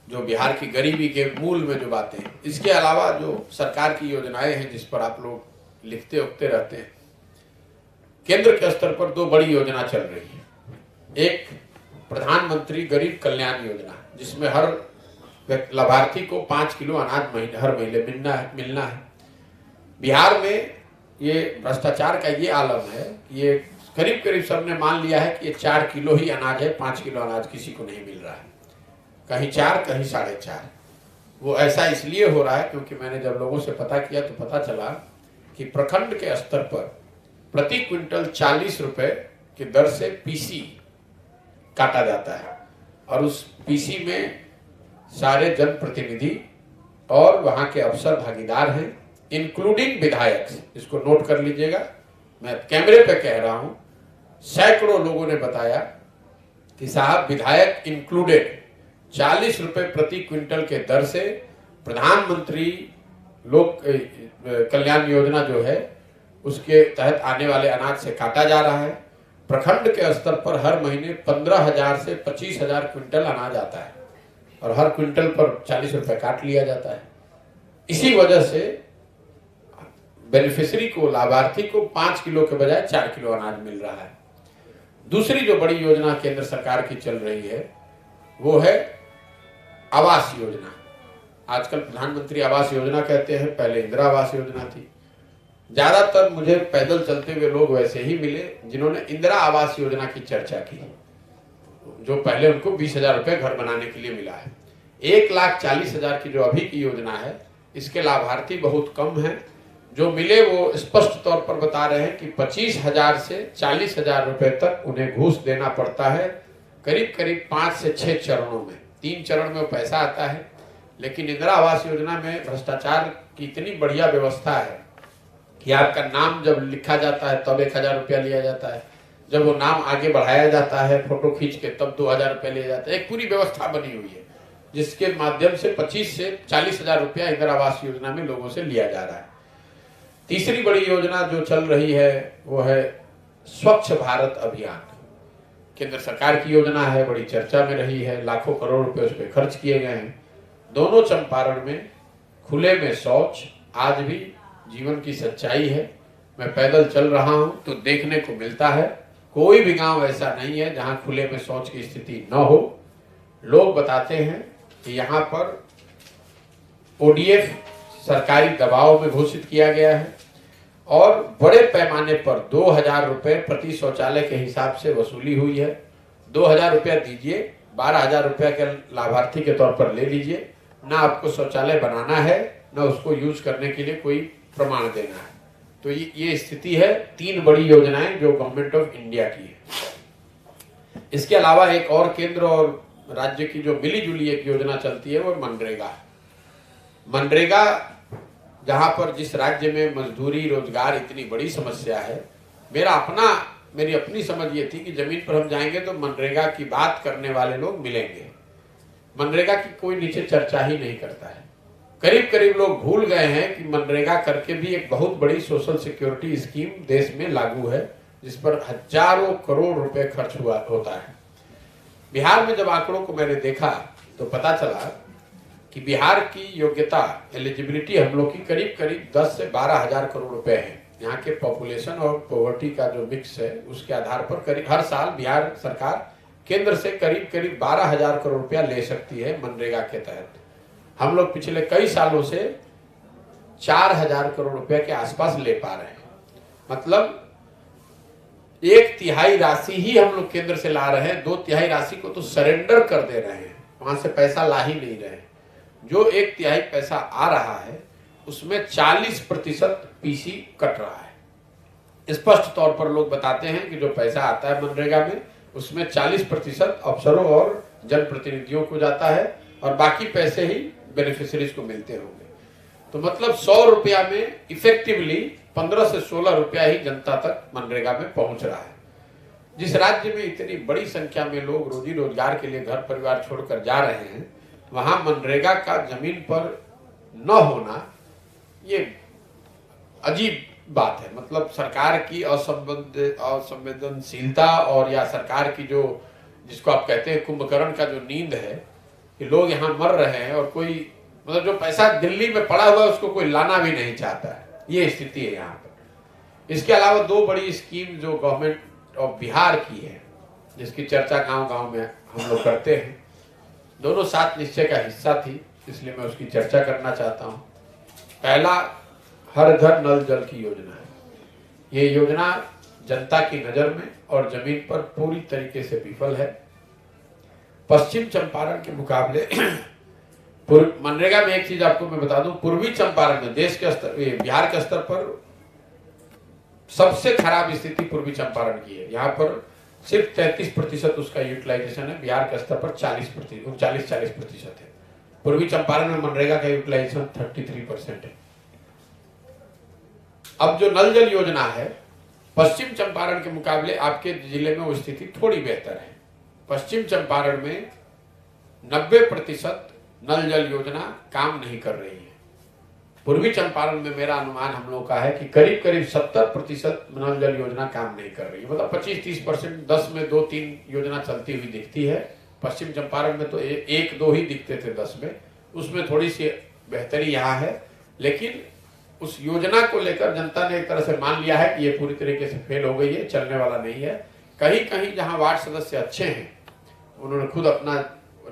जो बिहार की गरीबी के मूल में जो बातें हैं। इसके अलावा जो सरकार की योजनाएं हैं जिस पर आप लोग लिखते उखते रहते हैं, केंद्र के स्तर पर 2 बड़ी योजना चल रही है। एक प्रधानमंत्री गरीब कल्याण योजना, जिसमें हर लाभार्थी को 5 किलो अनाज हर महीने मिलना है। बिहार में ये भ्रष्टाचार का ये आलम है, ये करीब सबने मान लिया है कि ये 4 किलो ही अनाज है, 5 किलो अनाज किसी को नहीं मिल रहा है, कहीं 4 कहीं 4.5। वो ऐसा इसलिए हो रहा है क्योंकि मैंने जब लोगों से पता किया तो पता चला कि प्रखंड के स्तर पर प्रति क्विंटल 40 रुपए की दर से पीसी काटा जाता है, और उस पीसी में सारे जनप्रतिनिधि और वहां के अफसर भागीदार हैं, इंक्लूडिंग विधायक। इसको नोट कर लीजिएगा, मैं कैमरे पे कह रहा हूं। सैकड़ों लोगों ने बताया कि साहब विधायक इंक्लूडेड 40 रुपए प्रति क्विंटल के दर से प्रधानमंत्री लोक कल्याण योजना जो है उसके तहत आने वाले अनाज से काटा जा रहा है। प्रखंड के स्तर पर हर महीने 15,000 से 25,000 क्विंटल अनाज आता है, और हर क्विंटल पर 40 रुपए काट लिया जाता है। इसी वजह से बेनिफिशियरी को, लाभार्थी को 5 किलो के बजाय 4 किलो अनाज मिल रहा है। दूसरी जो बड़ी योजना केंद्र सरकार की चल रही है वो है आवास योजना। आजकल प्रधानमंत्री आवास योजना कहते हैं, पहले इंदिरा आवास योजना थी। ज्यादातर मुझे पैदल चलते हुए लोग वैसे ही मिले जिन्होंने इंदिरा आवास योजना की चर्चा की, जो पहले उनको 20,000 रुपए घर बनाने के लिए मिला है। 1,40,000 की जो अभी की योजना है, इसके लाभार्थी बहुत कम हैं। जो मिले वो स्पष्ट तौर पर बता रहे हैं कि 25,000 से 40,000 रुपए तक उन्हें घूस देना पड़ता है, करीब 5 से 6 चरणों में। 3 चरण में वो पैसा आता है, लेकिन इंदिरा आवास योजना में भ्रष्टाचार की इतनी बढ़िया व्यवस्था है कि आपका नाम जब लिखा जाता है तब 1,000 रुपया लिया जाता है, जब वो नाम आगे बढ़ाया जाता है फोटो खींच के तब 2,000 रुपये लिया जाता है। एक पूरी व्यवस्था बनी हुई है जिसके माध्यम से 25 से 40,000 रुपया इंदिरा आवास योजना में लोगों से लिया जा रहा है। तीसरी बड़ी योजना जो चल रही है वो है स्वच्छ भारत अभियान। केंद्र सरकार की योजना है, बड़ी चर्चा में रही है, लाखों करोड़ रुपए उस पर खर्च किए गए हैं। दोनों चंपारण में खुले में शौच आज भी जीवन की सच्चाई है। मैं पैदल चल रहा हूं तो देखने को मिलता है, कोई भी गांव ऐसा नहीं है जहां खुले में शौच की स्थिति न हो। लोग बताते हैं कि यहाँ पर ओडीएफ सरकारी दबाव में घोषित किया गया है और बड़े पैमाने पर 2000 रुपए प्रति शौचालय के हिसाब से वसूली हुई है। 2000 रुपया दीजिए, 12000 रुपया के लाभार्थी के तौर पर ले लीजिए। ना आपको शौचालय बनाना है, ना उसको यूज करने के लिए कोई प्रमाण देना है। तो ये स्थिति है। 3 बड़ी योजनाएं जो गवर्नमेंट ऑफ इंडिया की है। इसके अलावा एक और केंद्र और राज्य की जो मिली जुली एक योजना चलती है वो मनरेगा। मनरेगा जहां पर जिस राज्य में मजदूरी रोजगार इतनी बड़ी समस्या है, मेरी अपनी समझ ये थी कि जमीन पर हम जाएंगे तो मनरेगा की बात करने वाले लोग मिलेंगे। मनरेगा की कोई नीचे चर्चा ही नहीं करता है। करीब करीब लोग भूल गए हैं कि मनरेगा करके भी एक बहुत बड़ी सोशल सिक्योरिटी स्कीम देश में लागू है, जिस पर हजारों करोड़ रुपए खर्च होता है। बिहार में जब आंकड़ों को मैंने देखा तो पता चला कि बिहार की योग्यता एलिजिबिलिटी हम लोग की करीब करीब 10 से 12 हजार करोड़ रुपए है। यहाँ के पॉपुलेशन और पॉवर्टी का जो मिक्स है उसके आधार पर करीब हर साल बिहार सरकार केंद्र से करीब करीब 12,000 करोड़ रुपया ले सकती है मनरेगा के तहत। हम लोग पिछले कई सालों से 4,000 करोड़ रुपया के आसपास ले पा रहे हैं। मतलब 1/3 राशि ही हम लोग केंद्र से ला रहे हैं, 2/3 राशि को तो सरेंडर कर दे रहे हैं, वहां से पैसा ला ही नहीं रहे। जो 1/3 पैसा आ रहा है उसमें 40% पीसी कट रहा है। स्पष्ट तौर पर लोग बताते हैं कि जो पैसा आता है मनरेगा में उसमें 40% अफसरों और जनप्रतिनिधियों को जाता है और बाकी पैसे ही बेनिफिशियरीज को मिलते होंगे। तो मतलब 100 रुपया में इफेक्टिवली 15 से 16 रुपया ही जनता तक मनरेगा में पहुंच रहा है। जिस राज्य में इतनी बड़ी संख्या में लोग रोजी रोजगार के लिए घर परिवार छोड़कर जा रहे हैं, वहां मनरेगा का जमीन पर न होना ये अजीब बात है। मतलब सरकार की असंवेदनशीलता और या सरकार की जो जिसको आप कहते हैं कुंभकर्ण का जो नींद है कि लोग यहाँ मर रहे हैं और कोई मतलब जो पैसा दिल्ली में पड़ा हुआ है उसको कोई लाना भी नहीं चाहता है, ये स्थिति है यहाँ पर। इसके अलावा 2 बड़ी स्कीम जो गवर्नमेंट ऑफ बिहार की है जिसकी चर्चा गांव-गांव में हम लोग करते हैं, दोनों 7 निश्चय का हिस्सा थी, इसलिए मैं उसकी चर्चा करना चाहता हूँ। पहला हर घर नल जल की योजना है। ये योजना जनता की नजर में और जमीन पर पूरी तरीके से विफल है। पश्चिम चंपारण के मुकाबले मनरेगा में एक चीज आपको मैं बता दूं, पूर्वी चंपारण में देश के स्तर बिहार के स्तर पर सबसे खराब स्थिति पूर्वी चंपारण की है। यहाँ पर सिर्फ 33% उसका यूटिलाइजेशन है, बिहार के स्तर पर 40% है। पूर्वी चंपारण में मनरेगा का यूटिलाइजेशन 33% है। अब जो नल जल योजना है पश्चिम चंपारण के मुकाबले आपके जिले में वो स्थिति थोड़ी बेहतर है। पश्चिम चंपारण में 90% नल जल योजना काम नहीं कर रही है। पूर्वी चंपारण में मेरा अनुमान हम लोग का है कि करीब करीब 70% नल जल योजना काम नहीं कर रही है। मतलब 25-30%, 10 में 2-3 योजना चलती हुई दिखती है। पश्चिम चंपारण में तो 1-2 ही दिखते थे 10 में, उसमें थोड़ी सी बेहतरी यहाँ है। लेकिन उस योजना को लेकर जनता ने एक तरह से मान लिया है कि ये पूरी तरीके से फेल हो गई है, चलने वाला नहीं है। कहीं कहीं जहां वार्ड सदस्य अच्छे हैं, उन्होंने खुद अपना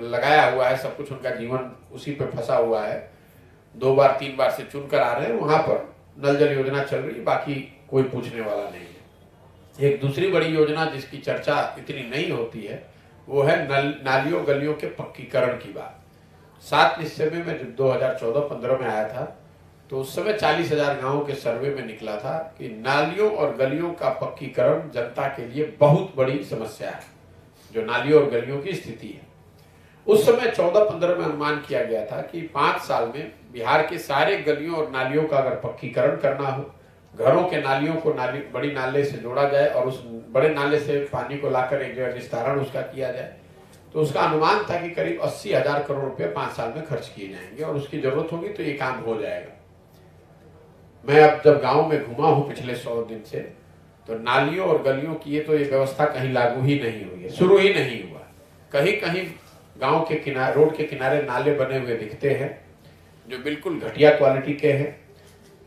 लगाया हुआ है, सब कुछ उनका जीवन उसी पे फंसा हुआ है, 2 बार 3 बार से चुनकर आ रहे हैं, वहां पर नल जल योजना चल रही है, बाकी कोई पूछने वाला नहीं है। एक दूसरी बड़ी योजना जिसकी चर्चा इतनी नहीं होती है वो है नालियों गलियों के पक्कीकरण की बात। 7 निश्चय में मैं जब 2014-15 में आया था तो उस समय 40,000 गांवों के सर्वे में निकला था कि नालियों और गलियों का पक्कीकरण जनता के लिए बहुत बड़ी समस्या है। जो नालियों और गलियों की स्थिति है उस समय 14-15 में अनुमान किया गया था कि 5 साल में बिहार के सारे गलियों और नालियों का अगर पक्कीकरण करना हो, घरों के नालियों को बड़ी नाले से जोड़ा जाए और उस बड़े नाले से पानी को लाकर एक जगह निस्तारण उसका किया जाए, तो उसका अनुमान था कि करीब 80,000 करोड़ रुपए 5 साल में खर्च किए जाएंगे और उसकी जरूरत होगी तो ये काम हो जाएगा। मैं अब जब गांव में घुमा हूं पिछले 100 दिन से, तो नालियों और गलियों की ये तो ये व्यवस्था कहीं लागू ही नहीं हुई है, शुरू ही नहीं हुआ। कहीं कहीं गांव के किनारे, रोड के किनारे नाले बने हुए दिखते हैं जो बिल्कुल घटिया क्वालिटी के हैं।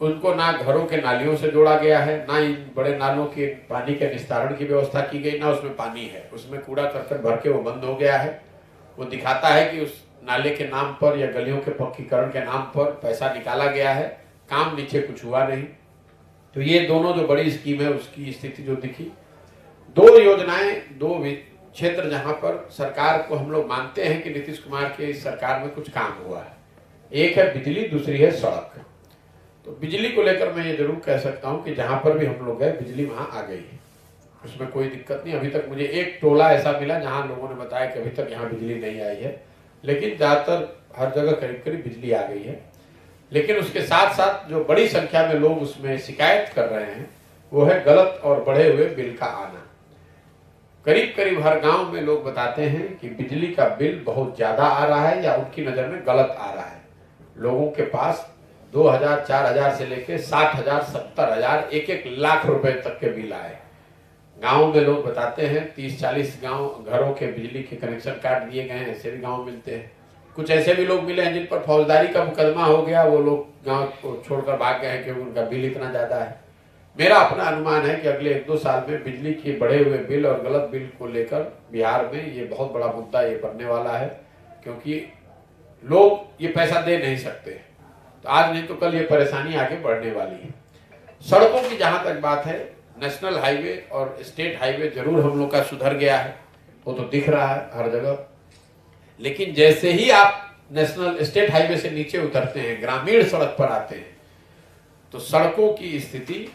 उनको ना घरों के नालियों से जोड़ा गया है, ना इन बड़े नालों के पानी के निस्तारण की व्यवस्था की गई, ना उसमें पानी है, उसमें कूड़ा करकट भर के वो बंद हो गया है। वो दिखाता है कि उस नाले के नाम पर या गलियों के पक्कीकरण के नाम पर पैसा निकाला गया है, काम नीचे कुछ हुआ नहीं। तो ये दोनों जो बड़ी स्कीम है उसकी स्थिति जो दिखी, दो योजनाएं, दो क्षेत्र जहां पर सरकार को हम लोग मानते हैं कि नीतीश कुमार के इस सरकार में कुछ काम हुआ है। एक है बिजली, दूसरी है सड़क। तो बिजली को लेकर मैं ये जरूर कह सकता हूं कि जहां पर भी हम लोग गए बिजली वहां आ गई है, उसमें कोई दिक्कत नहीं। अभी तक मुझे एक टोला ऐसा मिला जहां लोगों ने बताया कि अभी तक यहाँ बिजली नहीं आई है, लेकिन ज्यादातर हर जगह करीब करीब बिजली आ गई है। लेकिन उसके साथ साथ जो बड़ी संख्या में लोग उसमें शिकायत कर रहे हैं वो है गलत और बढ़े हुए बिल का आना। करीब करीब हर गांव में लोग बताते हैं कि बिजली का बिल बहुत ज्यादा आ रहा है या उनकी नजर में गलत आ रहा है। लोगों के पास 2000, 4000 से लेके 60,000, 70,000, 1-1 लाख रुपए तक के बिल आए। गांव में लोग बताते हैं 30-40 गांव घरों के बिजली के कनेक्शन काट दिए गए हैं, ऐसे भी गांव मिलते हैं। कुछ ऐसे भी लोग मिले हैं जिन पर फौजदारी का मुकदमा हो गया, वो लोग गांव को छोड़कर भाग गए हैं क्योंकि उनका बिल इतना ज्यादा है। मेरा अपना अनुमान है कि अगले 1-2 साल में बिजली के बढ़े हुए बिल और गलत बिल को लेकर बिहार में ये बहुत बड़ा मुद्दा ये बनने वाला है, क्योंकि लोग ये पैसा दे नहीं सकते। तो आज नहीं तो कल ये परेशानी आगे बढ़ने वाली है। सड़कों की जहां तक बात है, नेशनल हाईवे और स्टेट हाईवे जरूर हम लोग का सुधर गया है, वो तो दिख रहा है हर जगह। लेकिन जैसे ही आप नेशनल स्टेट हाईवे से नीचे उतरते हैं, ग्रामीण सड़क पर आते हैं, तो सड़कों की स्थिति,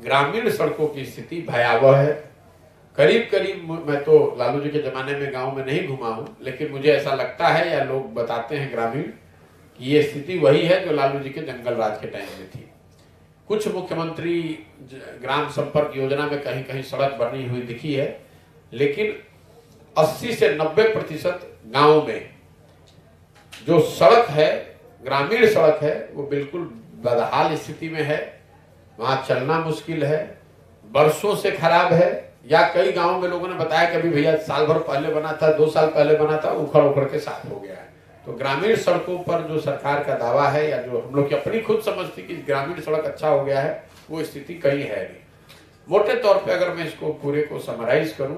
ग्रामीण सड़कों की स्थिति भयावह है। करीब करीब, मैं तो लालू जी के जमाने में गांव में नहीं घुमा हूं, लेकिन मुझे ऐसा लगता है या लोग बताते हैं ग्रामीण कि ये स्थिति वही है जो लालू जी के जंगल राज के टाइम में थी। कुछ मुख्यमंत्री ग्राम संपर्क योजना में कहीं कहीं सड़क बनी हुई दिखी है, लेकिन 80 से 90% गांव में जो सड़क है, ग्रामीण सड़क है, वो बिल्कुल बदहाल स्थिति में है। वहां चलना मुश्किल है, बरसों से खराब है, या कई गांवों में लोगों ने बताया कि अभी भैया साल भर पहले बना था, 2 साल पहले बना था, उखड़ उखड़ के साफ हो गया है। तो ग्रामीण सड़कों पर जो सरकार का दावा है या जो हम लोग की अपनी खुद समझ थी कि ग्रामीण सड़क अच्छा हो गया है, वो स्थिति कहीं है नहीं। मोटे तौर पे अगर मैं इसको पूरे को समराइज करूं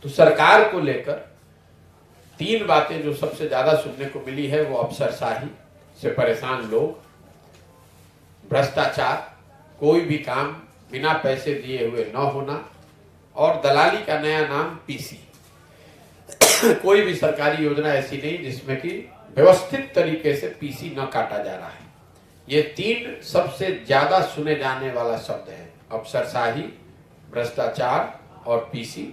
तो सरकार को लेकर 3 बातें जो सबसे ज्यादा सुनने को मिली है वो अफसरशाही से परेशान लोग, भ्रष्टाचार, कोई भी काम बिना पैसे दिए हुए न होना, और दलाली का नया नाम पीसी। कोई भी सरकारी योजना ऐसी नहीं जिसमें कि व्यवस्थित तरीके से पीसी न काटा जा रहा है। ये 3 सबसे ज्यादा सुने जाने वाला शब्द है, अफसरशाही, भ्रष्टाचार और पीसी।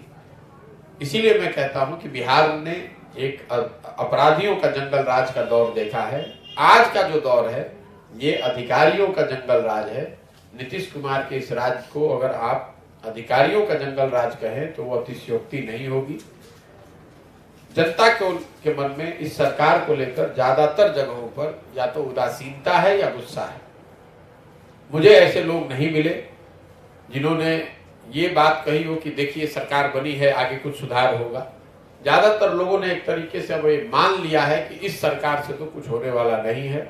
इसीलिए मैं कहता हूं कि बिहार ने एक अपराधियों का जंगल राज का दौर देखा है। आज का जो दौर है ये अधिकारियों का जंगल राज है। नीतीश कुमार के इस राज को अगर आप अधिकारियों का जंगल राज कहें तो वो अतिशयोक्ति नहीं होगी। जनता के मन में इस सरकार को लेकर ज्यादातर जगहों पर या तो उदासीनता है या गुस्सा है। मुझे ऐसे लोग नहीं मिले जिन्होंने ये बात कही हो कि देखिए सरकार बनी है, आगे कुछ सुधार होगा। ज्यादातर लोगों ने एक तरीके से अब ये मान लिया है कि इस सरकार से तो कुछ होने वाला नहीं है।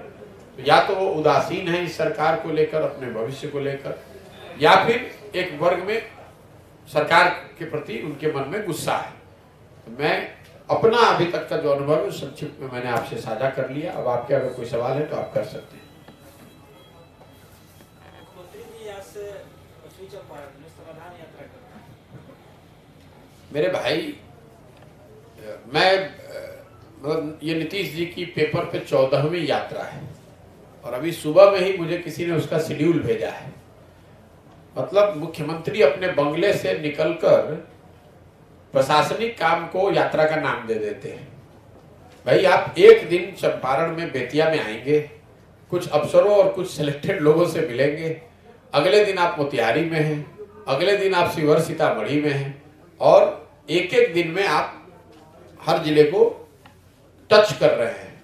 तो या तो वो उदासीन है इस सरकार को लेकर, अपने भविष्य को लेकर, या फिर एक वर्ग में सरकार के प्रति उनके मन में गुस्सा है। तो मैं अपना अभी तक का जो अनुभव है संक्षिप्त में मैंने आपसे साझा कर लिया। अब आपके अगर कोई सवाल है तो आप कर सकते हैं। मेरे भाई, ये नीतीश जी की पेपर पे 14वीं यात्रा है और अभी सुबह में ही मुझे किसी ने उसका शेड्यूल भेजा है। मतलब मुख्यमंत्री अपने बंगले से निकलकर प्रशासनिक काम को यात्रा का नाम दे देते हैं। भाई आप एक दिन चंपारण में, बेतिया में आएंगे, कुछ अफसरों और कुछ सिलेक्टेड लोगों से मिलेंगे, अगले दिन आप मोतिहारी में हैं, अगले दिन आप शिवहर सीतामढ़ी में हैं, और एक एक दिन में आप हर जिले को टच कर रहे हैं।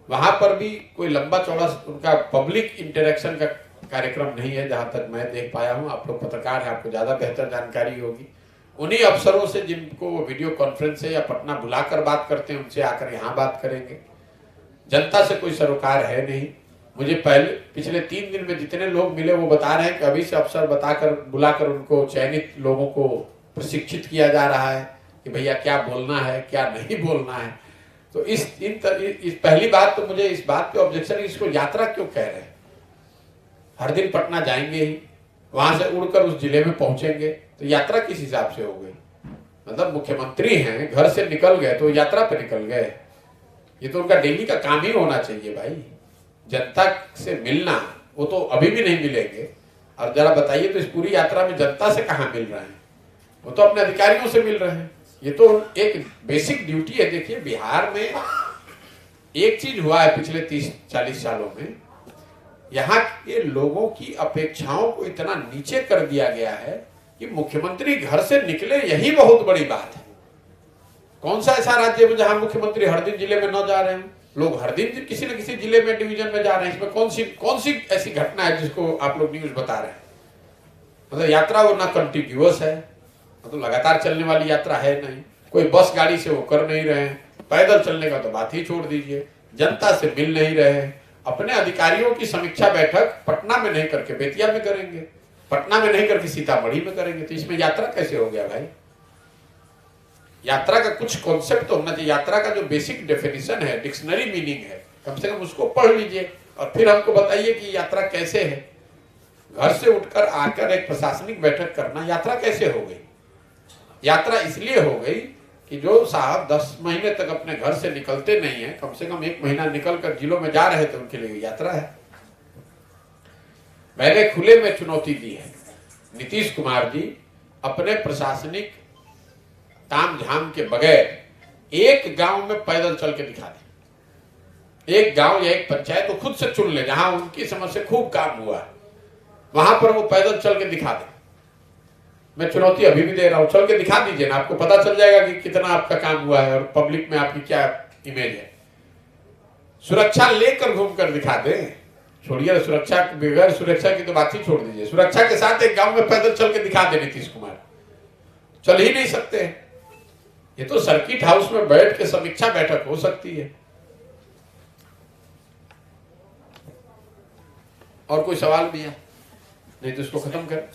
वहां पर भी कोई लंबा चौड़ा उनका पब्लिक इंटरेक्शन का कार्यक्रम नहीं है जहां तक मैं देख पाया हूं। आप लोग पत्रकार हैं, आपको ज्यादा बेहतर जानकारी होगी। उन्हीं अफसरों से जिनको वीडियो कॉन्फ्रेंस से या पटना बुलाकर बात करते हैं, उनसे आकर यहाँ बात करेंगे। जनता से कोई सरोकार है नहीं। मुझे पहले पिछले 3 दिन में जितने लोग मिले वो बता रहे हैं कि अभी से अफसर बुलाकर उनको चयनित लोगों को प्रशिक्षित किया जा रहा है कि भैया क्या बोलना है क्या नहीं बोलना है। तो इस पहली बात तो मुझे इस बात पे ऑब्जेक्शन है, इसको यात्रा क्यों कह रहे हैं? हर दिन पटना जाएंगे ही, वहां से उड़कर उस जिले में पहुंचेंगे, तो यात्रा किस हिसाब से हो गई? मतलब मुख्यमंत्री हैं, घर से निकल गए तो यात्रा पे निकल गए? ये तो उनका डेली का काम ही होना चाहिए भाई, जनता से मिलना। वो तो अभी भी नहीं मिलेंगे। और जरा बताइए तो इस पूरी यात्रा में जनता से कहाँ मिल रहे हैं? वो तो अपने अधिकारियों से मिल रहे हैं। ये तो एक बेसिक ड्यूटी है। देखिए बिहार में एक चीज हुआ है पिछले 30-40 सालों में, यहाँ के लोगों की अपेक्षाओं को इतना नीचे कर दिया गया है कि मुख्यमंत्री घर से निकले, यही बहुत बड़ी बात है। कौन सा ऐसा राज्य है जहां मुख्यमंत्री हर दिन जिले में न जा रहे हैं? लोग हर दिन किसी न किसी जिले में, डिवीजन में जा रहे हैं। इसमें कौन सी ऐसी घटना है जिसको आप लोग न्यूज बता रहे हैं? मतलब यात्रा वो ना कंटिन्यूअस है, मतलब लगातार चलने वाली यात्रा है नहीं, कोई बस गाड़ी से वो कर नहीं रहे हैं, पैदल चलने का तो बात ही छोड़ दीजिए, जनता से मिल नहीं रहे हैं। अपने अधिकारियों की समीक्षा बैठक पटना में नहीं करके बेतिया में करेंगे, पटना में नहीं करके सीतामढ़ी में करेंगे। तो इसमें यात्रा कैसे हो गया भाई? यात्रा का कुछ कॉन्सेप्ट तो होना चाहिए। यात्रा का जो बेसिक डेफिनेशन है, डिक्शनरी मीनिंग है, कम से कम उसको पढ़ लीजिए और फिर हमको बताइए कि यात्रा कैसे है। घर से उठकर आकर एक प्रशासनिक बैठक करना यात्रा कैसे हो गई? यात्रा इसलिए हो गई कि जो साहब 10 महीने तक अपने घर से निकलते नहीं है, कम से कम 1 महीना निकलकर जिलों में जा रहे थे, उनके लिए यात्रा है। मैंने खुले में चुनौती दी है, नीतीश कुमार जी अपने प्रशासनिक ताम झाम के बगैर एक गांव में पैदल चल के दिखा दें। एक गांव या एक पंचायत तो खुद से चुन ले जहां उनकी समझ से खूब काम हुआ, वहां पर वो पैदल चल के दिखा दें। मैं चुनौती अभी भी दे रहा हूं, चल के दिखा दीजिए ना, आपको पता चल जाएगा कि कितना आपका काम हुआ है और पब्लिक में आपकी क्या इमेज है। सुरक्षा लेकर घूमकर दिखा दें, छोड़िए सुरक्षा, बगैर सुरक्षा की तो बात ही छोड़ दीजिए। सुरक्षा के साथ एक गांव में पैदल चल के दिखा दे नीतीश कुमार, चल ही नहीं सकते। ये तो सर्किट हाउस में बैठ के समीक्षा बैठक हो सकती है। और कोई सवाल भी है? नहीं तो इसको खत्म कर।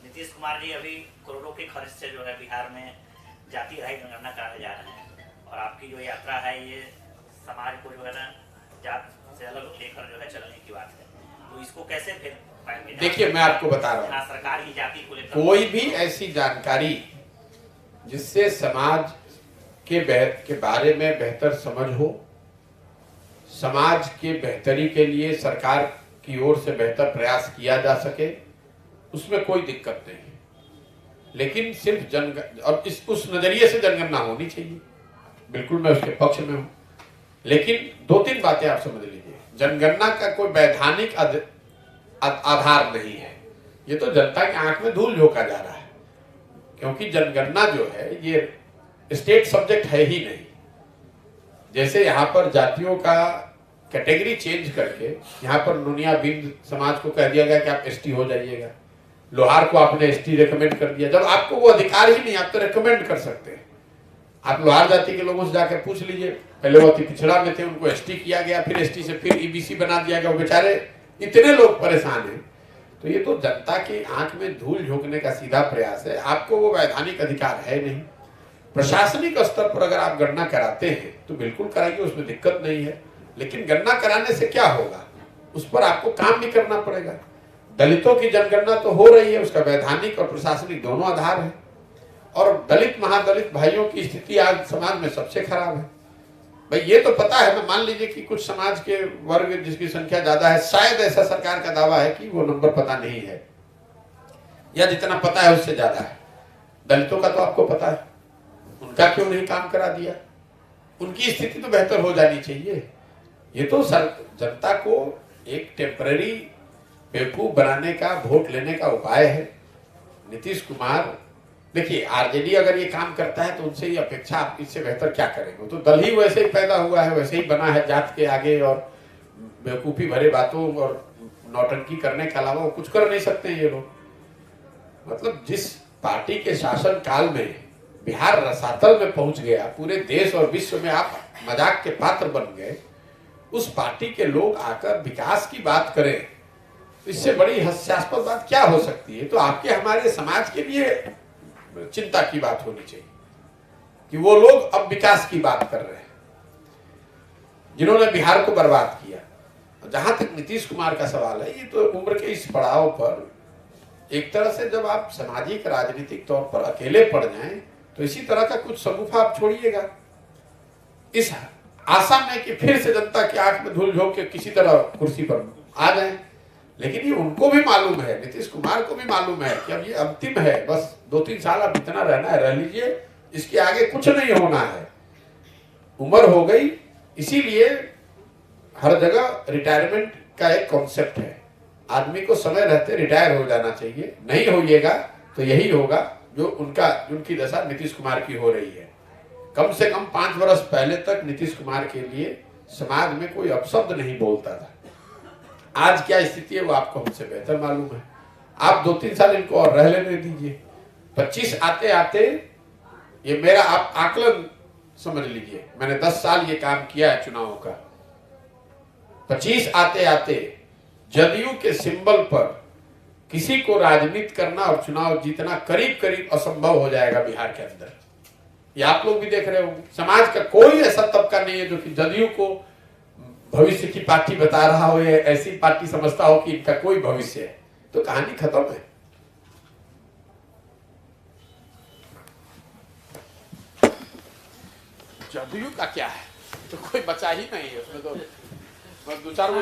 नीतीश कुमार जी अभी करोड़ों के खर्च से जो है बिहार में जाति रहित जनगणना कराने जा रहे हैं, और आपकी जो यात्रा है ये समाज को जो है ना जात से अलग लेकर जो है चलने की बात है, तो इसको कैसे फिर पाएंगे? देखिए मैं आपको बता रहा हूँ, सरकार की जाति को लेकर कोई भी ऐसी जानकारी जिससे समाज के बारे में बेहतर समझ हो, समाज के बेहतरी के लिए सरकार की ओर से बेहतर प्रयास किया जा सके, उसमें कोई दिक्कत नहीं है। लेकिन सिर्फ और उस नजरिए से जनगणना होनी चाहिए, बिल्कुल मैं उसके पक्ष में हूं। लेकिन 2-3 बातें आप समझ लीजिए। जनगणना का कोई वैधानिक आधार नहीं है, ये तो जनता की आंख में धूल झोंका जा रहा है। क्योंकि जनगणना जो है ये स्टेट सब्जेक्ट है ही नहीं। जैसे यहाँ पर जातियों का कैटेगरी चेंज करके यहाँ पर नुनिया बिंद समाज को कह दिया गया कि आप एसटी हो जाइएगा, लोहार को आपने एसटी रेकमेंड कर दिया, जब आपको वो अधिकार ही नहीं, आप तो रेकमेंड कर सकते हैं। आप लोहार जाति के लोगों से जाकर पूछ लीजिए, पहले वो अति पिछड़ा में थे, उनको एसटी किया गया, फिर एसटी से फिर ईबीसी बना दिया गया, वो बेचारे इतने लोग परेशान हैं। तो ये तो जनता की आंख में धूल झोंकने का सीधा प्रयास है। आपको वो वैधानिक अधिकार है नहीं। प्रशासनिक स्तर पर अगर आप गणना कराते हैं तो बिल्कुल कराइए, उसमें दिक्कत नहीं है। लेकिन गणना कराने से क्या होगा, उस पर आपको काम भी करना पड़ेगा। दलितों की जनगणना तो हो रही है, उसका वैधानिक और प्रशासनिक दोनों आधार है। और दलित महादलित भाइयों की स्थिति आज समाज में सबसे खराब है। भाई ये तो पता है ना, मान लीजिए कि कुछ समाज के वर्ग जिसकी संख्या ज्यादा है, शायद ऐसा सरकार का दावा है कि वो नंबर पता नहीं है, या जितना पता है उससे ज्यादा है। दलितों का तो आपको पता है, उनका क्यों नहीं काम करा दिया? उनकी स्थिति तो बेहतर हो जानी चाहिए। ये तो जनता को एक टेम्पररी बेवकूफ बनाने का, वोट लेने का उपाय है। नीतीश कुमार, देखिए आरजेडी अगर ये काम करता है तो उनसे ये अपेक्षा, आप इससे बेहतर क्या करेंगे? तो दल ही वैसे ही पैदा हुआ है, वैसे ही बना है, जात के आगे और बेवकूफी भरे बातों और नौटंकी करने के अलावा वो कुछ कर नहीं सकते हैं ये लोग। मतलब जिस पार्टी के शासन काल में बिहार रसातल में पहुंच गया, पूरे देश और विश्व में आप मजाक के पात्र बन गए, उस पार्टी के लोग आकर विकास की बात करें, तो इससे बड़ी हास्यास्पद बात क्या हो सकती है। तो आपके हमारे समाज के लिए चिंता की बात होनी चाहिए कि वो लोग अब विकास की बात कर रहे हैं जिन्होंने बिहार को बर्बाद किया। जहां तक नीतीश कुमार का सवाल है, ये तो उम्र के इस पड़ाव पर एक तरह से जब आप सामाजिक राजनीतिक तौर पर अकेले पड़ जाएं तो इसी तरह का कुछ शगुफा आप छोड़िएगा, इस आशा में कि फिर से जनता की आंख में धूल झोंक के किसी तरह कुर्सी पर आ जाए। लेकिन ये उनको भी मालूम है, नीतीश कुमार को भी मालूम है कि अब ये अंतिम है, बस 2-3 साल अब इतना रहना है, रह लीजिए, इसके आगे कुछ नहीं होना है, उम्र हो गई। इसीलिए हर जगह रिटायरमेंट का एक कॉन्सेप्ट है, आदमी को समय रहते रिटायर हो जाना चाहिए। नहीं होइएगा तो यही होगा जो उनकी दशा नीतीश कुमार की हो रही है। कम से कम 5 वर्ष पहले तक नीतीश कुमार के लिए समाज में कोई अपशब्द नहीं बोलता था। आज क्या स्थिति है वो आपको हमसे बेहतर मालूम है। आप 2-3 साल इनको और रह लेने दीजिए। 25 आते आते, ये मेरा आप आकलन समझ लीजिए, मैंने 10 साल ये काम किया है चुनाव का। 25 आते आते जदयू के सिंबल पर किसी को राजनीति करना और चुनाव जीतना करीब करीब असंभव हो जाएगा बिहार के अंदर। ये आप लोग भी देख रहे होंगे। समाज का कोई ऐसा तबका नहीं है जो कि जदयू को भविष्य की पार्टी बता रहा हो या ऐसी पार्टी समझता हो कि इनका कोई भविष्य है। तो कहानी खत्म है। जदयू का क्या है, तो कोई बचा ही नहीं है उसमें। तो बस 2-4 वो